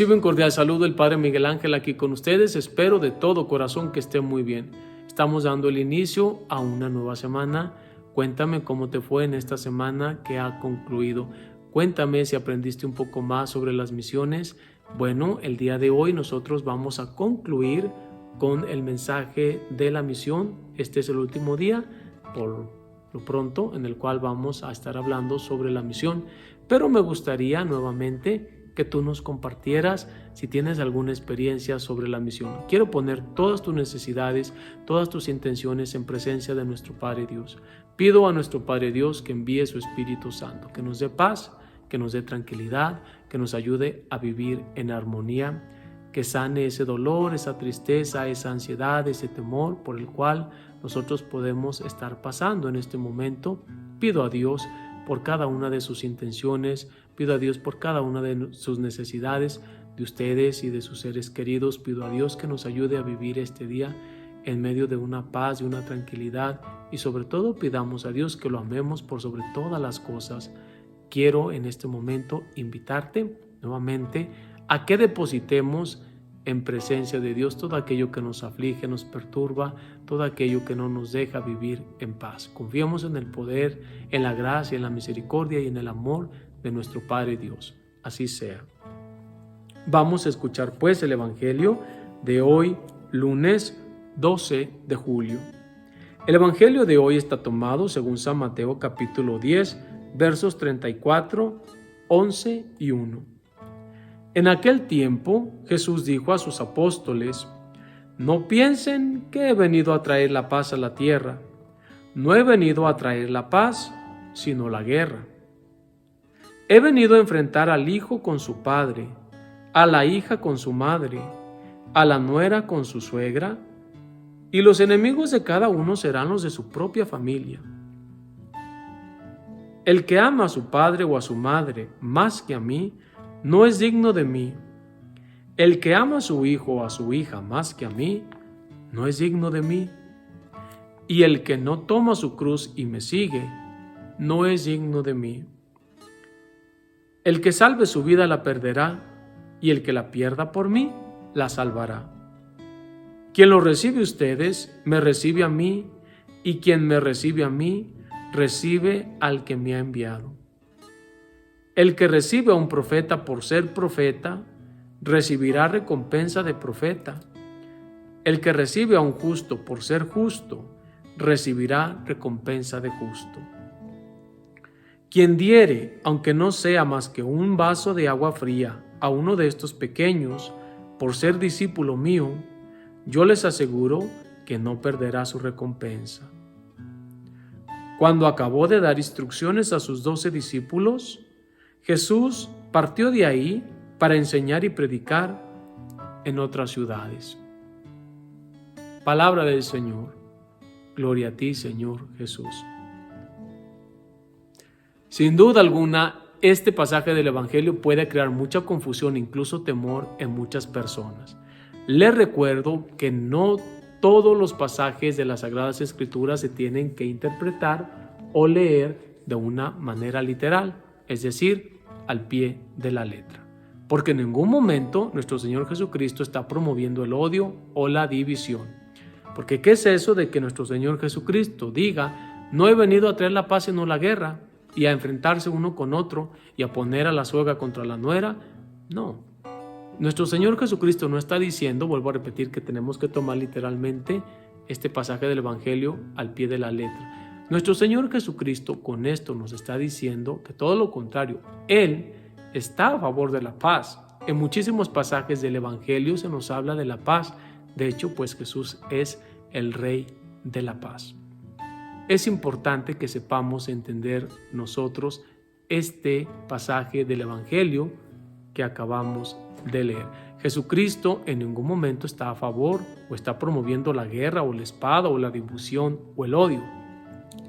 Recibo un cordial saludo el Padre Miguel Ángel aquí con ustedes. Espero de todo corazón que estén muy bien. Estamos dando el inicio a una nueva semana. Cuéntame cómo te fue en esta semana que ha concluido. Cuéntame si aprendiste un poco más sobre las misiones. Bueno, el día de hoy nosotros vamos a concluir con el mensaje de la misión. Este es el último día, por lo pronto, en el cual vamos a estar hablando sobre la misión. Pero me gustaría nuevamente que tú nos compartieras si tienes alguna experiencia sobre la misión. Quiero poner todas tus necesidades, todas tus intenciones en presencia de nuestro Padre Dios. Pido a nuestro Padre Dios que envíe su Espíritu Santo, que nos dé paz, que nos dé tranquilidad, que nos ayude a vivir en armonía, que sane ese dolor, esa tristeza, esa ansiedad, ese temor por el cual nosotros podemos estar pasando en este momento. Pido a Dios por cada una de sus intenciones, pido a Dios por cada una de sus necesidades, de ustedes y de sus seres queridos. Pido a Dios que nos ayude a vivir este día en medio de una paz y una tranquilidad, y sobre todo pidamos a Dios que lo amemos por sobre todas las cosas. Quiero en este momento invitarte nuevamente a que depositemos en presencia de Dios todo aquello que nos aflige, nos perturba, todo aquello que no nos deja vivir en paz. Confiemos en el poder, en la gracia, en la misericordia y en el amor de nuestro Padre Dios. Así sea. Vamos a escuchar pues el Evangelio de hoy, lunes 12 de julio. El Evangelio de hoy está tomado según San Mateo capítulo 10, versos 34, 11 y 1. En aquel tiempo Jesús dijo a sus apóstoles: No piensen que he venido a traer la paz a la tierra. No he venido a traer la paz, sino la guerra. He venido a enfrentar al hijo con su padre, a la hija con su madre, a la nuera con su suegra, y los enemigos de cada uno serán los de su propia familia. El que ama a su padre o a su madre más que a mí, no es digno de mí. El que ama a su hijo o a su hija más que a mí, no es digno de mí. Y el que no toma su cruz y me sigue, no es digno de mí. El que salve su vida la perderá, y el que la pierda por mí, la salvará. Quien lo recibe ustedes, me recibe a mí, y quien me recibe a mí, recibe al que me ha enviado. El que recibe a un profeta por ser profeta, recibirá recompensa de profeta. El que recibe a un justo por ser justo, recibirá recompensa de justo. Quien diere, aunque no sea más que un vaso de agua fría, a uno de estos pequeños, por ser discípulo mío, yo les aseguro que no perderá su recompensa. Cuando acabó de dar instrucciones a sus 12 discípulos, Jesús partió de ahí para enseñar y predicar en otras ciudades. Palabra del Señor. Gloria a ti, Señor Jesús. Sin duda alguna, este pasaje del Evangelio puede crear mucha confusión, incluso temor en muchas personas. Les recuerdo que no todos los pasajes de las Sagradas Escrituras se tienen que interpretar o leer de una manera literal, es decir, al pie de la letra. Porque en ningún momento nuestro Señor Jesucristo está promoviendo el odio o la división. Porque ¿qué es eso de que nuestro Señor Jesucristo diga: no he venido a traer la paz sino la guerra, y a enfrentarse uno con otro y a poner a la suegra contra la nuera? No. Nuestro Señor Jesucristo no está diciendo, vuelvo a repetir, que tenemos que tomar literalmente este pasaje del Evangelio al pie de la letra. Nuestro Señor Jesucristo con esto nos está diciendo que todo lo contrario, Él está a favor de la paz. En muchísimos pasajes del Evangelio se nos habla de la paz. De hecho, pues Jesús es el Rey de la paz. Es importante que sepamos entender nosotros este pasaje del Evangelio que acabamos de leer. Jesucristo en ningún momento está a favor o está promoviendo la guerra o la espada o la división o el odio.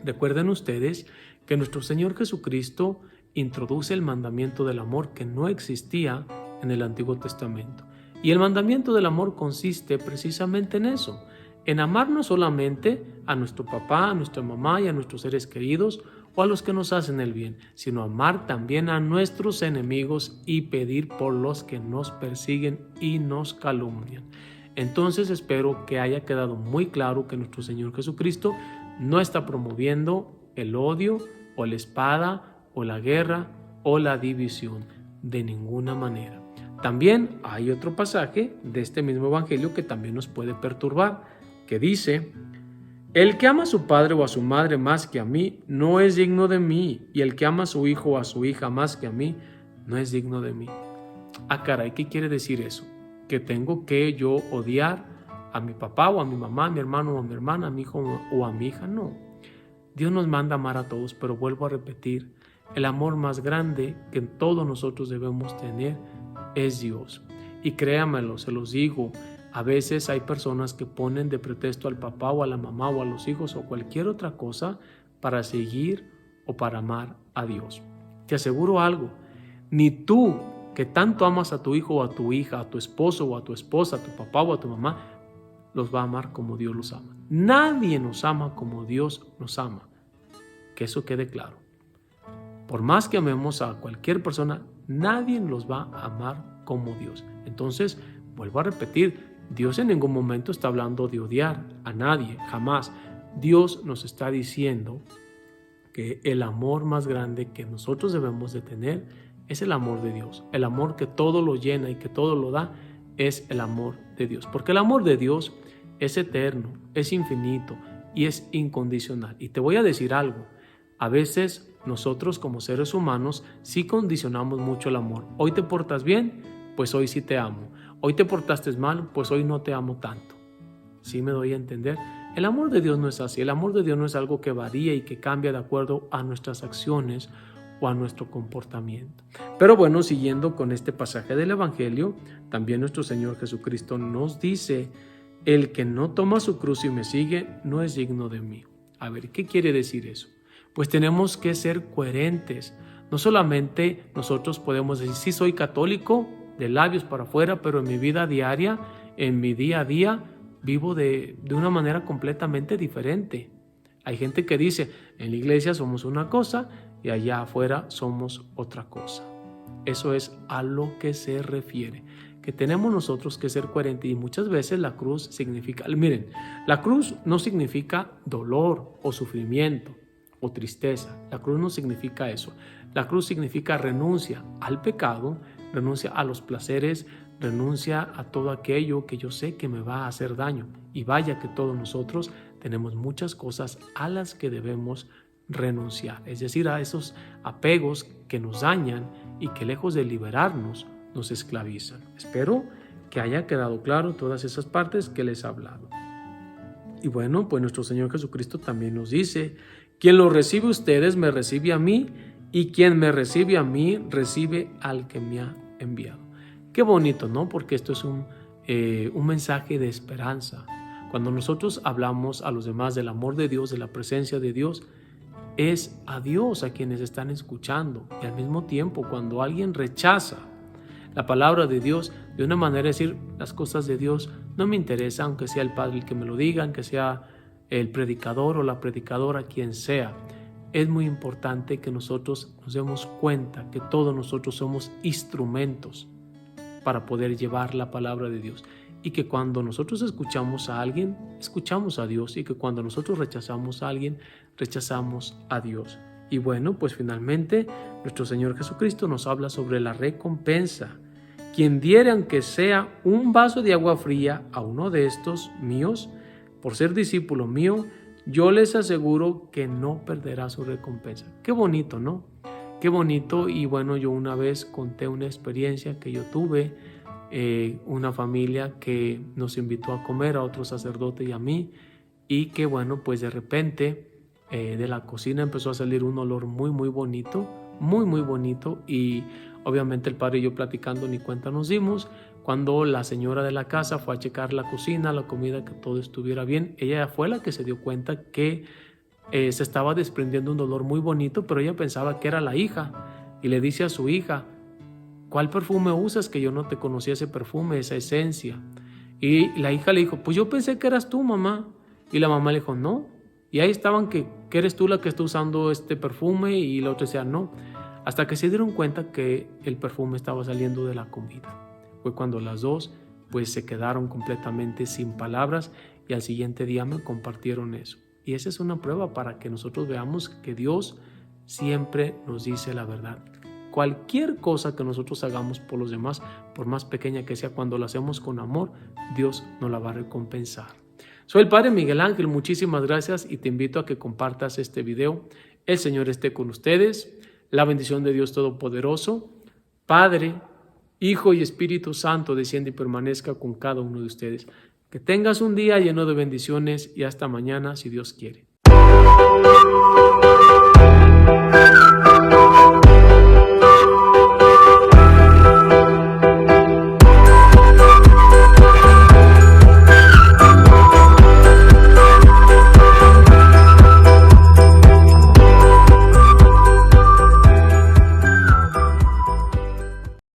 Recuerden ustedes que nuestro Señor Jesucristo introduce el mandamiento del amor que no existía en el Antiguo Testamento. Y el mandamiento del amor consiste precisamente en eso, en amar no solamente a nuestro papá, a nuestra mamá y a nuestros seres queridos, o a los que nos hacen el bien, sino amar también a nuestros enemigos y pedir por los que nos persiguen y nos calumnian. Entonces espero que haya quedado muy claro que nuestro Señor Jesucristo no está promoviendo el odio o la espada o la guerra o la división de ninguna manera. También hay otro pasaje de este mismo evangelio que también nos puede perturbar, que dice: el que ama a su padre o a su madre más que a mí no es digno de mí, y el que ama a su hijo o a su hija más que a mí no es digno de mí. Ah, caray, ¿qué quiere decir eso? ¿Que tengo que yo odiar a mi papá o a mi mamá, a mi hermano o a mi hermana, a mi hijo o a mi hija? No. Dios nos manda amar a todos, pero vuelvo a repetir, el amor más grande que todos nosotros debemos tener es Dios. Y créanmelo, se los digo, a veces hay personas que ponen de pretexto al papá o a la mamá o a los hijos o cualquier otra cosa para seguir o para amar a Dios. Te aseguro algo, ni tú que tanto amas a tu hijo o a tu hija, a tu esposo o a tu esposa, a tu papá o a tu mamá, los va a amar como Dios los ama. Nadie nos ama como Dios nos ama. Que eso quede claro. Por más que amemos a cualquier persona, nadie los va a amar como Dios. Entonces, vuelvo a repetir, Dios en ningún momento está hablando de odiar a nadie, jamás. Dios nos está diciendo que el amor más grande que nosotros debemos de tener es el amor de Dios. El amor que todo lo llena y que todo lo da es el amor de Dios. Porque el amor de Dios es eterno, es infinito y es incondicional. Y te voy a decir algo, a veces nosotros como seres humanos sí condicionamos mucho el amor. Hoy te portas bien, pues hoy sí te amo. Hoy te portaste mal, pues hoy no te amo tanto. ¿Sí me doy a entender? El amor de Dios no es así. El amor de Dios no es algo que varía y que cambia de acuerdo a nuestras acciones o a nuestro comportamiento. Pero bueno, siguiendo con este pasaje del Evangelio, también nuestro Señor Jesucristo nos dice: el que no toma su cruz y me sigue no es digno de mí. A ver, ¿qué quiere decir eso? Pues tenemos que ser coherentes. No solamente nosotros podemos decir, sí soy católico, de labios para afuera, pero en mi vida diaria, en mi día a día, vivo de una manera completamente diferente. Hay gente que dice, en la iglesia somos una cosa y allá afuera somos otra cosa. Eso es a lo que se refiere, que tenemos nosotros que ser coherentes, y muchas veces la cruz significa, miren, la cruz no significa dolor o sufrimiento o tristeza. La cruz no significa eso. La cruz significa renuncia al pecado, renuncia a los placeres, renuncia a todo aquello que yo sé que me va a hacer daño. Y vaya que todos nosotros tenemos muchas cosas a las que debemos renunciar, es decir, a esos apegos que nos dañan y que lejos de liberarnos, nos esclavizan. Espero que haya quedado claro todas esas partes que les he hablado. Y bueno, pues nuestro Señor Jesucristo también nos dice: quien lo recibe a ustedes me recibe a mí, y quien me recibe a mí recibe al que me ha enviado. Qué bonito, ¿no? Porque esto es un mensaje de esperanza. Cuando nosotros hablamos a los demás del amor de Dios, de la presencia de Dios, es a Dios a quienes están escuchando. Y al mismo tiempo, cuando alguien rechaza la palabra de Dios, de una manera de decir, las cosas de Dios no me interesan, aunque sea el Padre el que me lo diga, aunque sea el predicador o la predicadora, quien sea. Es muy importante que nosotros nos demos cuenta que todos nosotros somos instrumentos para poder llevar la palabra de Dios, y que cuando nosotros escuchamos a alguien, escuchamos a Dios, y que cuando nosotros rechazamos a alguien, rechazamos a Dios. Y bueno, pues finalmente nuestro Señor Jesucristo nos habla sobre la recompensa. Quien diere aunque sea un vaso de agua fría a uno de estos míos, por ser discípulo mío, yo les aseguro que no perderá su recompensa. Qué bonito, ¿no? Qué bonito. Y bueno, yo una vez conté una experiencia que yo tuve, una familia que nos invitó a comer a otro sacerdote y a mí, y que bueno, pues de repente de la cocina empezó a salir un olor muy muy bonito, muy bonito, y obviamente el padre y yo platicando ni cuenta nos dimos. Cuando la señora de la casa fue a checar la cocina, la comida, que todo estuviera bien, ella fue la que se dio cuenta que se estaba desprendiendo un olor muy bonito, pero ella pensaba que era la hija, y le dice a su hija: ¿cuál perfume usas? Que yo no te conocía ese perfume, esa esencia. Y la hija le dijo: pues yo pensé que eras tú, mamá. Y la mamá le dijo: no. Y ahí estaban que ¿que eres tú la que está usando este perfume? Y la otra decía, no. Hasta que se dieron cuenta que el perfume estaba saliendo de la comida. Fue cuando las dos pues se quedaron completamente sin palabras y al siguiente día me compartieron eso. Y esa es una prueba para que nosotros veamos que Dios siempre nos dice la verdad. Cualquier cosa que nosotros hagamos por los demás, por más pequeña que sea, cuando lo hacemos con amor, Dios nos la va a recompensar. Soy el Padre Miguel Ángel, muchísimas gracias y te invito a que compartas este video. El Señor esté con ustedes. La bendición de Dios Todopoderoso, Padre, Hijo y Espíritu Santo, descienda y permanezca con cada uno de ustedes. Que tengas un día lleno de bendiciones y hasta mañana si Dios quiere.